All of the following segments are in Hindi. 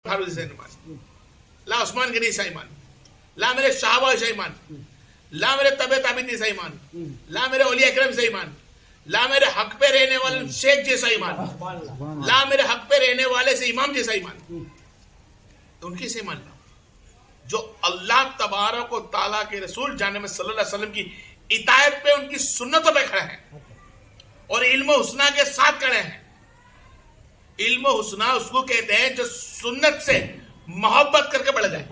हारू जैसा ईमान, ला उस्मान गनी जैसा ईमान, ला मेरे शहाबा जैसा ईमान, ला मेरे तबे ताबिन जैसा ईमान, ला मेरे औलिया इकराम जैसा ईमान, ला मेरे हक पे रहने वाले शेख जैसा ईमान, ला मेरे हक पे रहने वाले से इमाम जैसा ईमान। उनकी से ईमान ला जो अल्लाह तबारक व ताला के रसूल जाने में सल्लल्लाहु अलैहि वसल्लम की इतायत पे, उनकी सुन्नतों पे खड़े हैं और इल्म हुस्ना के साथ खड़े हैं। इल्म हुस्ना उसको कहते हैं जो सुन्नत से मोहब्बत करके बढ़ जाए,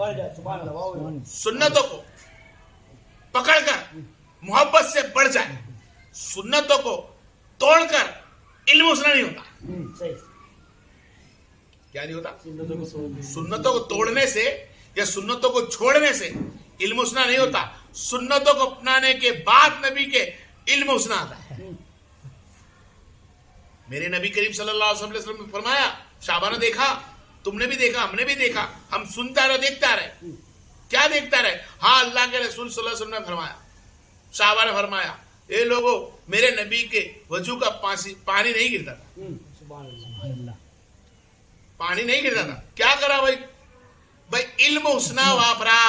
सुन्नतों को पकड़कर मोहब्बत से बढ़ जाए। सुन्नतों को तोड़कर इल्म हुस्ना नहीं होता। क्या नहीं होता? सुन्नतों को तोड़ने से या सुन्नतों को छोड़ने से इल्म हुस्ना नहीं होता। सुन्नतों को अपनाने के बाद नबी के इल्म हुस्ना आता है। मेरे नबी करीम सल्लल्लाहु अलैहि वसल्लम ने फरमाया, शाबा ने देखा, तुमने भी देखा, हमने भी देखा, हम सुनता रहे, देखता रहे। क्या देखता रहे? हाँ, अल्लाह के रसूल सल्लल्लाहु अलैहि वसल्लम ने फरमाया, शाबा ने फरमाया, ये लोगों मेरे नबी के वजू का पानी नहीं गिरता था, पानी नहीं गिरता था। क्या करा भाई? भाई इल्म हुस्ना वापरा।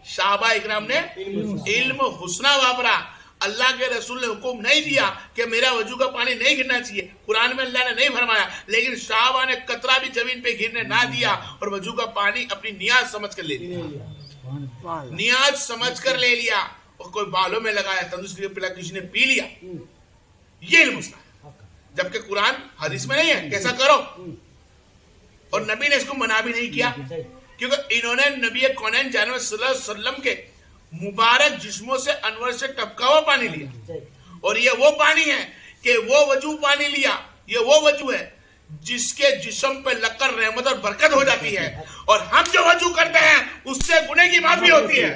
शाहबा इकराम ने इल्म हुस्ना वापरा। अल्लाह के रसूल ने हुक्म नहीं दिया कि मेरा वजू का पानी नहीं गिरना चाहिए, कुरान में अल्लाह ने नहीं फरमाया, लेकिन शाहबा ने कतरा भी जमीन पे गिरने ना दिया और वजू का पानी अपनी नियाज समझ कर ले लिया, नियाज समझ कर ले लिया। और कोई बालों में लगाया, तंदुरुस्ती पिला, किसी ने पी लिया, ये इल्म हुस्ना है। जबकि कुरान हदीस में नहीं है कैसा करो, और नबी ने इसको मना भी नहीं किया, क्योंकि इन्होंने नबी कौनैन जानवर सल्लल्लाहु अलैहि वसल्लम के मुबारक जिस्मों से अनवर से टपका हुआ पानी लिया। और ये वो पानी है कि वो वजू पानी लिया, ये वो वजू है जिसके जिस्म पे लगकर रहमत और बरकत हो जाती है। और हम जो वजू करते हैं उससे गुनाह की माफी होती है।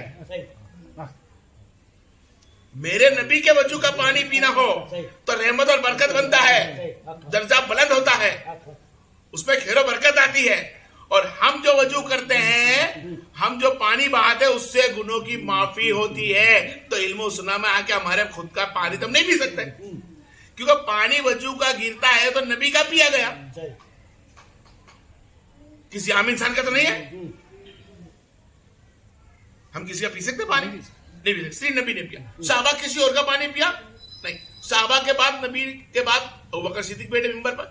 मेरे नबी के वजू का पानी पीना हो तो रहमत और बरकत बनता है, दर्जा बुलंद होता है, उसमें खैर बरकत आती है। और हम जो वजू करते हैं, हम जो पानी बहाते हैं, उससे गुनों की माफी होती है। तो इल्म हुस्ना में आके हमारे खुद का पानी तो हम नहीं पी सकते, क्योंकि पानी वजू का गिरता है तो नबी का पिया गया, किसी आम इंसान का तो नहीं है। हम किसी का पी सकते पानी? नहीं पी सकते। सिर्फ नबी ने पिया। साहबा किसी और का पानी पिया नहीं। साहबा के बाद, नबी के बाद अबू बकर सिद्दीक बैठे मिंबर पर,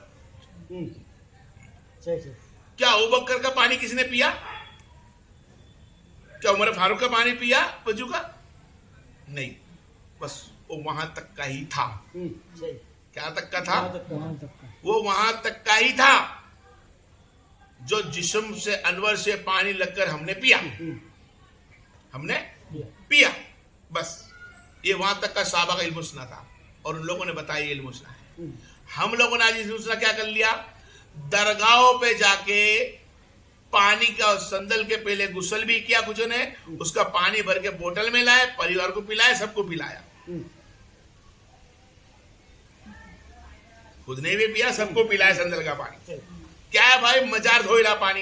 क्या अबू बकर का पानी किसी ने पिया? क्या उमर फारूक का पानी पिया वजू का? नहीं, बस वो वहां तक का ही था। क्या तक का था? वो वहां तक का ही था जो जिस्म से अनवर से पानी लगकर हमने पिया, हमने पिया, बस ये वहां तक का साहबा का इल्म हुस्ना था। और उन लोगों ने बताया ये इल्म हुस्ना है। हम लोगों ने आज इल्म हुस्ना क्या कर लिया? दरगाहों पे जाके पानी का संदल के पहले गुस्ल भी किया कुछ ने, उसका पानी भर के बोतल में लाए, परिवार को पिलाया, सबको पिलाया, खुद ने भी पिया, सबको पिलाया संदल का पानी। क्या है भाई? मजार धोइला पानी।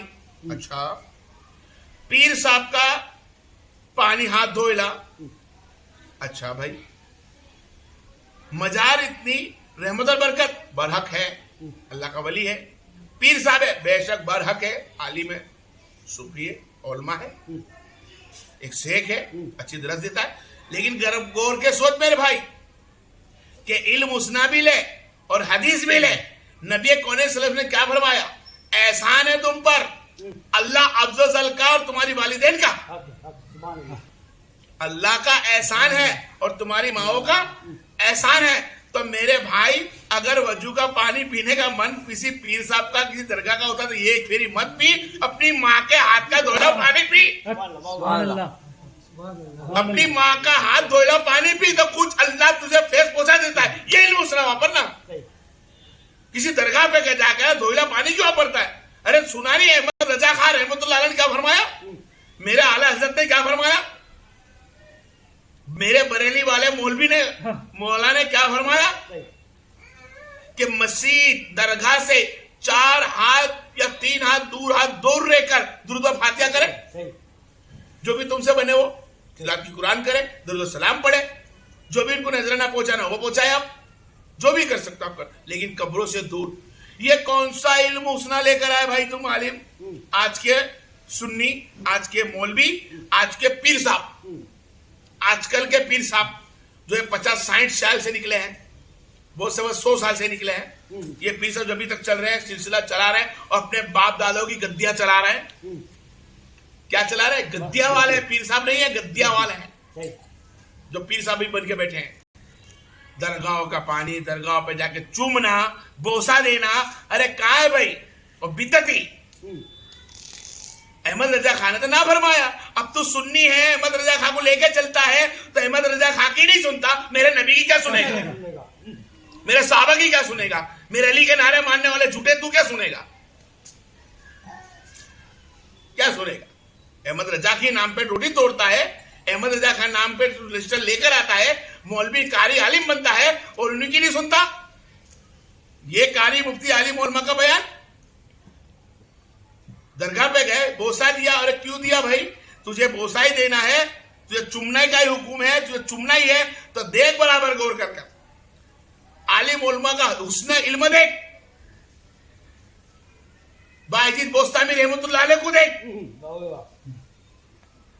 अच्छा, पीर साहब का पानी हाथ धोइला। अच्छा भाई, मजार इतनी रहमत और बरकत, बरहक है, अल्लाह का वली है, पीर साहब है, बेशक बरहक है, आलिम है, सूफी है, उलमा है, एक शेख है, अच्छी दरस देता है। लेकिन गर्भ गौर के सोच मेरे भाई कि इल्म हुस्ना भी ले और हदीस भी ले। नबी कौने सल्लल्लाहु ने क्या फरमाया? एहसान है तुम पर अल्लाह अफ़ज़ल का और तुम्हारी वालिदैन का। अल्लाह का एहसान है और तुम्हारी माओ का एहसान है। तो मेरे भाई, अगर वजू का पानी पीने का मन किसी पीर साहब का, किसी दरगाह का होता तो ये फेरी मत पी, अपनी माँ के हाथ का धोला पानी पी, अपनी माँ का हाथ धोला पानी पी, तो कुछ अल्लाह तुझे फेस पहुंचा देता है। ये इल्म हुस्ना वापरना। किसी दरगाह पे जाकर धोला पानी क्यों वापरता है? अरे सुना नहीं अहमद रजा खान रहमतुल्लाह अलैह ने क्या फरमाया? मेरे आला हजरत ने क्या फरमाया? मेरे बरेली वाले मौलवी ने, मौला ने क्या फरमाया? कि मस्जिद दरगाह से 4 हाथ या 3 हाथ दूर रहकर दुरूद और फातिहा करे। जो भी तुमसे बने वो तिलावत की कुरान करे, दुरूद और सलाम पढ़े, जो भी इनको नजराना पहुंचाना वो पहुंचाए, आप जो भी कर सकते हो आप कर। लेकिन कब्रों से दूर ये कौन सा इल्म उसना लेकर आए भाई तुम आलिम? आज के सुन्नी, आज के मौलवी, आज के पीर साहब, आजकल के पीर साहब जो 50-60 साल से निकले हैं, बहुत से 100 साल से निकले हैं, ये पीर साहब अभी तक चल रहे हैं, सिलसिला चला रहे हैं और अपने बाप दादों की गद्दियां चला रहे हैं। क्या चला रहे हैं? गद्दियां वाले। पीर साहब नहीं है, गद्दियां वाले हैं जो पीर साहब भी बन के बैठे हैं। दरगाहों का पानी दरगाह पे जाके चूमना, बोसा देना, अरे कहाँ है भाई? और बिदती अहमद रजा खान ने तो ना फरमाया। अब तो सुन्नी है, अहमद रजा खान को लेके चलता है तो अहमद रजा खान की नहीं सुनता, मेरे नबी की क्या सुनेगा? मेरे साहबा की क्या सुनेगा? मेरे अली के नारे मानने वाले झूठे तू क्या सुनेगा? क्या सुनेगा? अहमद रजा के नाम पे रोटी तोड़ता है, अहमद रजा खान नाम पे रजिस्टर लेकर आता है, मौलवी कारी आलिम बनता है और उनकी नहीं सुनता। ये कारी मुफ्ती आलिम उलमा का बयान। दरगाह पे गए, बोसा दिया। अरे क्यों दिया भाई? तुझे बोसा ही देना है, तुझे चुमने का ही हुक्म है, तुझे चुमना ही है तो देख बराबर गौर कर आलिम उलमा का हुस्न इल्म देख। बायजीद बोस्तामी रहमतुल्लाह अलैह को देख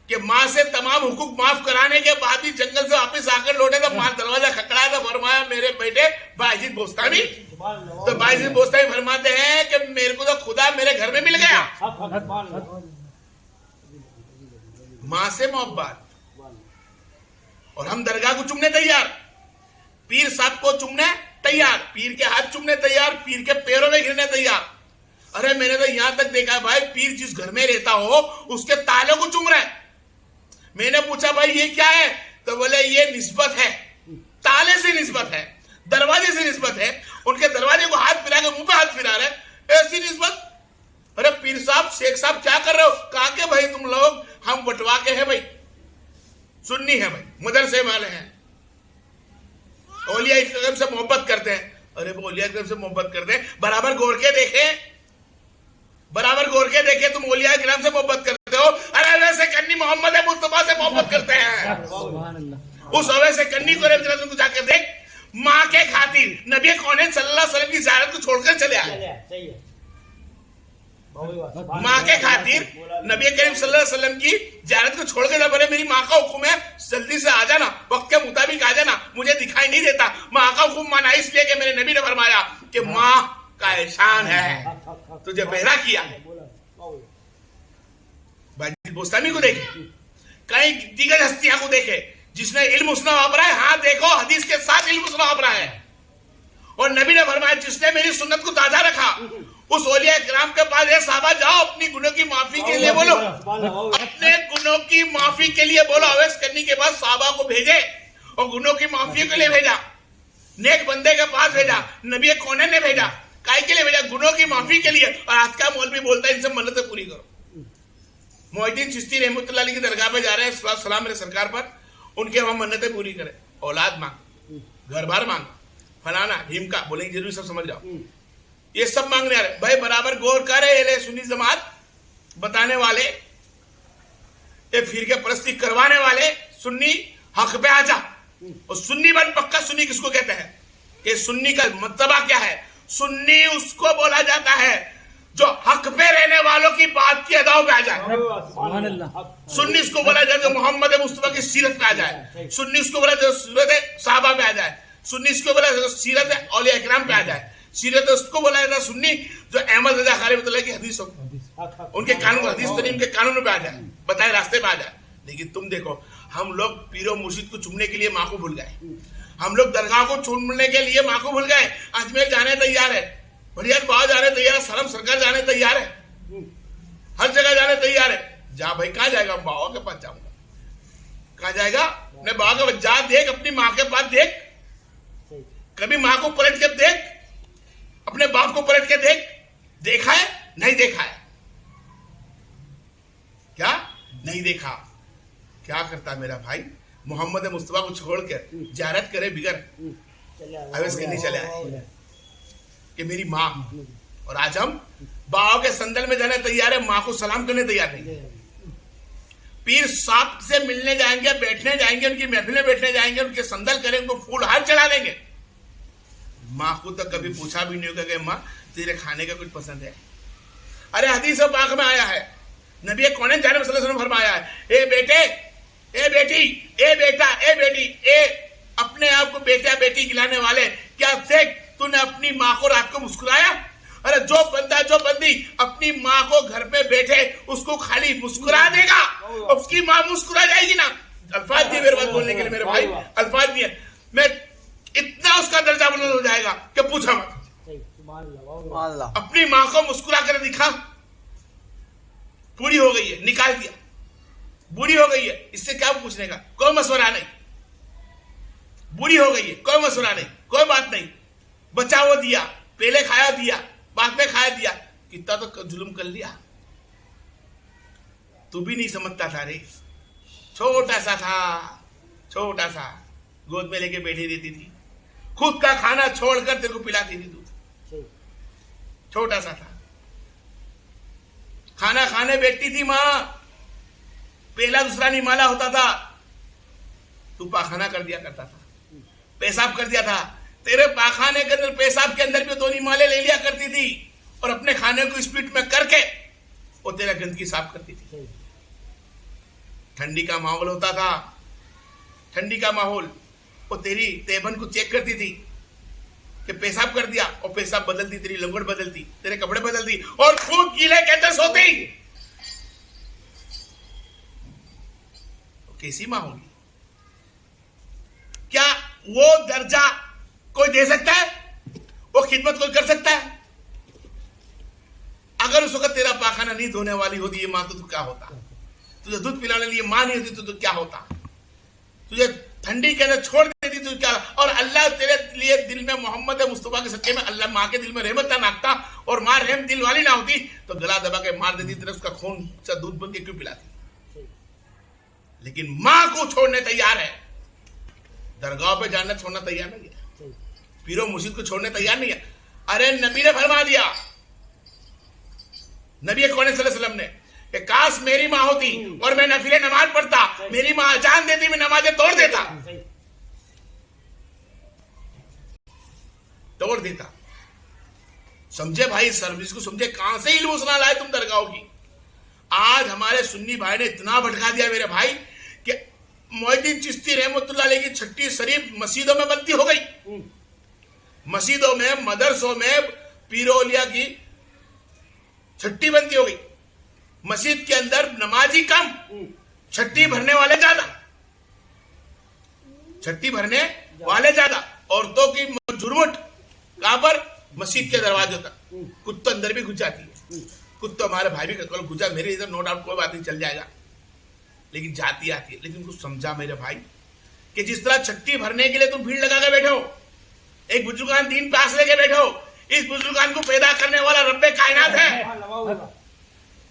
कि मां से तमाम हुकूक माफ कराने के बाद भी जंगल से वापस आकर लौटे तो मां दरवाजा खटखड़ाया तो फरमाया मेरे बेटे बायजीद बोस्तामी। तो बायजीद बोस्तामी फरमाते हैं कि मेरे को तो खुदा मेरे घर में मिल गया। मां से मोहब्बत, और हम दरगाह को चुमने तैयार, पीर साहब को चुमने तैयार, पीर के हाथ चुमने तैयार, पीर के पैरों में गिरने तैयार। अरे मैंने तो यहां तक देखा भाई, पीर जिस घर में रहता हो उसके ताले को चुम रहा है। मैंने पूछा भाई ये क्या है? तो बोले ये निस्बत है, ताले से निस्बत है, दरवाजे से निस्बत है। उनके दरवाजे को हाथ फिरा के मुंह पे हाथ फिरा रहे, ऐसी निस्बत। अरे पीर साहब, शेख साहब क्या कर रहे हो? कहा के भाई तुम लोग, हम बटवा के हैं भाई, सुन्नी है भाई, मदरसे वाले हैं, औलिया इकराम से मोहब्बत करते हैं। अरे वो औलिया इकराम से मोहब्बत करते हैं, बराबर गौर के देखे, बराबर गौर के देखे, तुम औलिया इकराम से मोहब्बत करते हो। अरे वैसे कन्नी मोहम्मद मुस्तफा से मोहब्बत करते हैं। उस वैसे कन्नी को जाकर देख, माँ के खातिर नबी कौन है सल्लल्लाहु अलैहि वसल्लम की ज़ियारत को छोड़कर चले आए। माँ के खातिर नबी करीम सल्लल्लाहु अलैहि वसल्लम की ज़ियारत को छोड़कर जब बोले मेरी माँ का हुक्म है जल्दी से आ जाना, वक्त के मुताबिक आ जाना, मुझे दिखाई नहीं देता। माँ का हुक्म माना इसलिए कि मेरे नबी ने फरमाया कि माँ का एहसान है, तुझे बहरा किया है। बायजीद बोस्तामी को देखे, कई दीगर हस्तियां को देखे जिसने इल्म उसना वापरा है। हाँ देखो, हदीस के साथ इल्म उसना वापरा है। और नबी ने फरमाया जिसने मेरी सुन्नत को ताजा रखा, उस औलिया किराम के पास है, साहबा जाओ अपनी गुनों की माफी के लिए बोलो, अपने गुनों की माफी के लिए बोलो। अवैस करने के बाद साहबा को भेजे और गुनों की माफी के लिए भेजा, नेक बंदे के पास भेजा, नबी कौने ने भेजा, काय के लिए भेजा? गुनों की माफी के लिए। और आज का मौलवी बोलता है इनसे मन्नतें पूरी करो। मोहिद्दीन चिश्ती रहमतुल्लाह अलैह की दरगाह पे जा रहे हैं, सलाम मेरे सरकार पर, उनके हम मन्नतें पूरी करें, औलाद मांग, घर बार मांग, फलाना ढीमका, बोलेंगे जरूर सब समझ जाओ, ये सब मांगने आ रहे भाई। बराबर गौर करे सुन्नी जमात बताने वाले, ये फिर के परस्ती करवाने वाले, सुन्नी हक पे आ जा। और सुन्नी बन पक्का सुन्नी किसको कहते हैं? कि सुन्नी का मतलब क्या है? सुन्नी उसको बोला जाता है जो हक पे रहने वालों की बात की अदाओं पे आ जाए। सुन्नी उसको बोला जाए जो मोहम्मद मुस्तफा की सीरत पे आ जाए। सुन्नी उसको बोला जाए सीरत साहबा पे आ जाए। सुन्नी उसको बोला जाए सीरत औलिया इकराम पे आ जाए। सीरत उसको बोला जाता सुन्नी जो अहमद रजा खान की हदीस हो, उनके कानून, हदीस तरीम के कानून पे आ जाए, बताए रास्ते पे आ जाए। लेकिन तुम देखो, हम लोग पीरो मुर्शिद को चुमने के लिए माँ को भूल गए, हम लोग दरगाह को चुमने के लिए माँ को भूल गए। अजमेर जाने तैयार है, बढ़िया बाबा जाने तैयार है, सरम सरकार जाने तैयार है, हर जगह जाने तैयार है। जा भाई, कहाँ जाएगा? बाबा के पास जाऊंगा। कहाँ जाएगा? अपने बाबा के पास जा, देख अपनी माँ के पास देख, कभी माँ को पलट के देख, अपने बाप को पलट के देख, देखा है? नहीं देखा है। क्या नहीं देखा? क्या करता मेरा भाई? मोहम्मद मुस्तफा को छोड़कर ज़ियारत करे बिगर अवैस करने चले आए कि मेरी माँ। और आज हम बाबा के संदल में जाने तैयार है, माँ को सलाम करने तैयार नहीं। पीर साहब से मिलने जाएंगे, बैठने जाएंगे, उनकी महफिल में बैठने जाएंगे, उनके संदल करेंगे, उनको फूल हार चढ़ा देंगे। माँ को तो कभी पूछा भी नहीं होगा कि माँ तेरे खाने का कुछ पसंद है? अरे हदीस पाक में आया है, नबी कौन जाने वसल्लम फरमाया है, ए बेटे, ए बेटी, ए बेटा, ए बेटी, ए अपने आप को बेटा बेटी खिलाने वाले, क्या देख तूने अपनी माँ को रात को मुस्कुराया? अरे जो बंदा जो बंदी अपनी माँ को घर पे बैठे उसको खाली मुस्कुरा देगा, उसकी माँ मुस्कुरा जाएगी ना। अल्फाज दिए मेरे बात बोलने के लिए मेरे भाई, अल्फाज दिए, मैं इतना उसका दर्जा बुलंद हो जाएगा कि पूछा मत। अपनी माँ को मुस्कुरा कर दिखा, पूरी हो गई है, निकाल दिया, बुरी हो गई है, इससे क्या पूछने का, कोई मशवरा नहीं। बुरी हो गई है, कोई मशवरा नहीं, कोई बात नहीं, बचा वो दिया, पहले खाया दिया, बाद में खाया दिया, कितना तो जुल्म कर लिया। तू भी नहीं समझता था रे, छोटा सा था, छोटा सा, गोद में लेके बैठी रहती थी, खुद का खाना छोड़कर तेरे को पिलाती थी दूध, छोटा सा था, खाना खाने बैठती थी मां, पहला दूसरा निमाला होता था, तू पाखाना कर दिया करता था, पेशाब कर दिया था, तेरे पाखाने के अंदर पेशाब के अंदर भी दो निमाले ले लिया करती थी, और अपने खाने को स्पीड में करके वो तेरा गंदगी साफ करती थी। ठंडी का माहौल होता था, ठंडी का माहौल, वो तेरी तेबन को चेक करती थी कि पेशाब कर दिया, और पेशाब बदलती, तेरी लंगोट बदलती, तेरे कपड़े बदलती, और खूब गीले के अंदर सोती। तो कैसी मां होगी? क्या वो दर्जा कोई दे सकता है? वो खिदमत कोई कर सकता है? अगर उस वक्त तेरा पाखाना नहीं धोने वाली होती ये मां, तो क्या होता? तुझे दूध पिलाने लिए मां नहीं होती तो क्या होता? तुझे ठंडी के अंदर छोड़ देती तो क्या? और अल्लाह तेरे लिए दिल में मोहम्मद मुस्तफा के सच्चे में अल्लाह माँ के दिल में रहमत ना नाकता, और माँ रहम दिल वाली ना होती तो गला दबा के मार देती, तेरे उसका खून सा दूध बन के क्यों पिलाती? लेकिन माँ को छोड़ने तैयार है, दरगाह पे जाना छोड़ना तैयार नहीं है, पीरो मुर्शिद को छोड़ने तैयार नहीं है। अरे नबी ने फरमा दिया, नबी कौन सल्लल्लाहु अलैहि वसल्लम ने, कि काश मेरी माँ होती और मैं नफिले नमाज पढ़ता, मेरी माँ अजान देती मैं नमाजें तोड़ देता, तोड़ देता। समझे भाई, सर्विस को समझे, कहां से इल्म उतना लाए तुम दरगाहों की। आज हमारे सुन्नी भाई ने इतना भटका दिया मेरे भाई कि मोहिद्दीन चिश्ती रहमतुल्लाह अलैह की छठी शरीफ मस्जिदों में बनती हो गई, मस्जिदों में, मदरसों में पीरोलिया की छठी बनती हो गई। मस्जिद के अंदर नमाजी कम, छठी भरने वाले ज्यादा, छठी भरने वाले ज्यादा। औरतों की झुरमुट कहां पर? मस्जिद के दरवाजों तक। कुछ तो अंदर भी घुस जाती है, कुछ तो हमारे भाई भी कल घुसा, मेरे इधर नो डाउट कोई बात नहीं, चल जाएगा, लेकिन जाती आती है। लेकिन कुछ समझा मेरे भाई कि जिस तरह छठी भरने के लिए तुम भीड़ लगा के बैठो, एक बुजुर्गान दीन पास लेके बैठो, इस बुजुर्गान को पैदा करने वाला रब्बे कायनात है,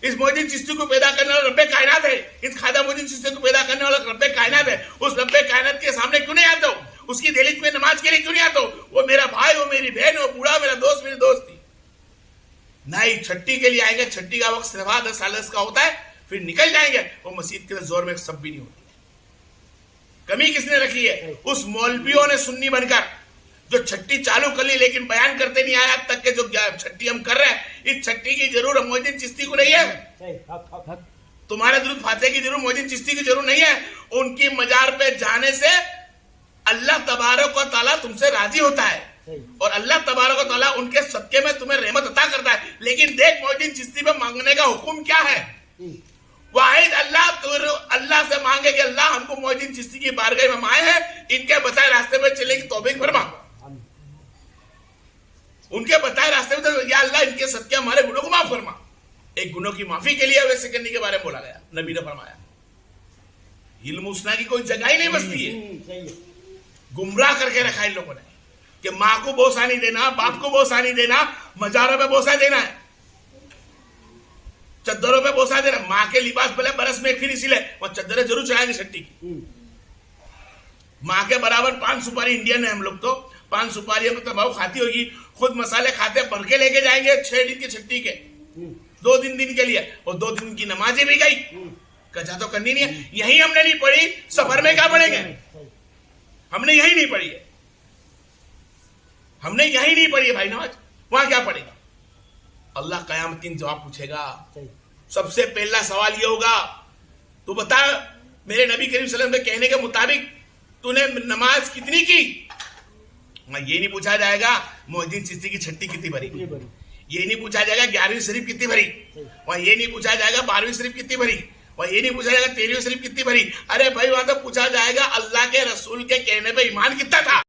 इस मोहिद्दीन चिश्ती को पैदा करने वाला रब्बे कायनात है, इस ख्वाजा मोहिद्दीन चिश्ती को पैदा करने वाला रब्बे कायनात है। उस रब्बे कायनात के सामने क्यों नहीं आता हो? उसकी दहलीज में नमाज के लिए क्यों नहीं आता हो? वो मेरा भाई, वो मेरी बहन, वो बूढ़ा मेरा दोस्त, मेरी दोस्त थी। नहीं, छठी के लिए आएंगे, छठी का वक्त सिर्फ 10 साल का होता है, फिर निकल जाएंगे। वो मस्जिद के जोर में सब भी नहीं होती है। कमी किसने रखी है? उस मौलवियों ने सुन्नी बनकर जो छठी चालू कर ली, लेकिन बयान करते नहीं आया तक के जो छठी हम कर रहे हैं, इस छठी की जरूर मोहिद्दीन चिश्ती को नहीं है। तुम्हारे दुरूद फातिहा की जरूर मोहिद्दीन चिश्ती की जरूर नहीं है। उनकी मजार पे जाने से अल्लाह तबारक व तआला तुमसे राजी होता है, और अल्लाह तबारक व तआला उनके सदके में तुम्हें रहमत अता करता है। लेकिन देख मोहिद्दीन चिश्ती पे मांगने का हुक्म क्या है? वाहिद अल्लाह, तो अल्लाह से मांगे कि अल्लाह हमको मोहिद्दीन चिश्ती की बारगाह में हम आए हैं, इनके बताए रास्ते में चले की तौफीक फरमा, उनके बताए रास्ते में तो या अल्लाह इनके सदके हमारे गुनों को माफ फरमा। एक गुनों की माफी के लिए वैसे करने के बारे में बोला गया, नबी ने फरमाया। इल्म उसना की कोई जगह ही नहीं बसती है। गुमराह करके रखा इन लोगों ने कि माँ को बोसा नहीं देना, बाप को बोसा नहीं देना, मजारों पे बोसा देना है, चद्दरों पे बोसा देना। माँ के लिबास भले बरस में एक फिर इसीलिए वो चद्दरें जरूर चढ़ाएंगे छठी की। माँ के बराबर पान सुपारी इंडियन है हम लोग, तो पान सुपारी में तबाह खाती होगी, खुद मसाले खाते भर के लेके जाएंगे 6 दिन की छठी के, 2 दिन के लिए, और 2 दिन की नमाजें भी गई, कजा तो करनी नहीं है। यही हमने नहीं पढ़ी, सफर में क्या पढ़ेंगे? हमने यही नहीं पढ़ी है, हमने यही नहीं पढ़ी है भाई नमाज, वहां क्या पढ़ेगा? अल्लाह कयामत के दिन जवाब पूछेगा। सही। सबसे पहला सवाल ये होगा, तू बता मेरे नबी करीम सल्लल्लाहु अलैहि वसल्लम के कहने के मुताबिक तूने नमाज कितनी की। ये नहीं पूछा जाएगा मोहद्दीन चिश्ती की छट्टी कितनी भरी, कितनी बड़ी। ये नहीं पूछा जाएगा 11वीं शरीफ कितनी भरी, वहां ये नहीं पूछा जाएगा 12वीं शरीफ कितनी भरी, वहां ये नहीं पूछा जाएगा 13वीं शरीफ कितनी भरी। अरे भाई वहां तो पूछा जाएगा अल्लाह के रसूल के कहने पे ईमान कितना था।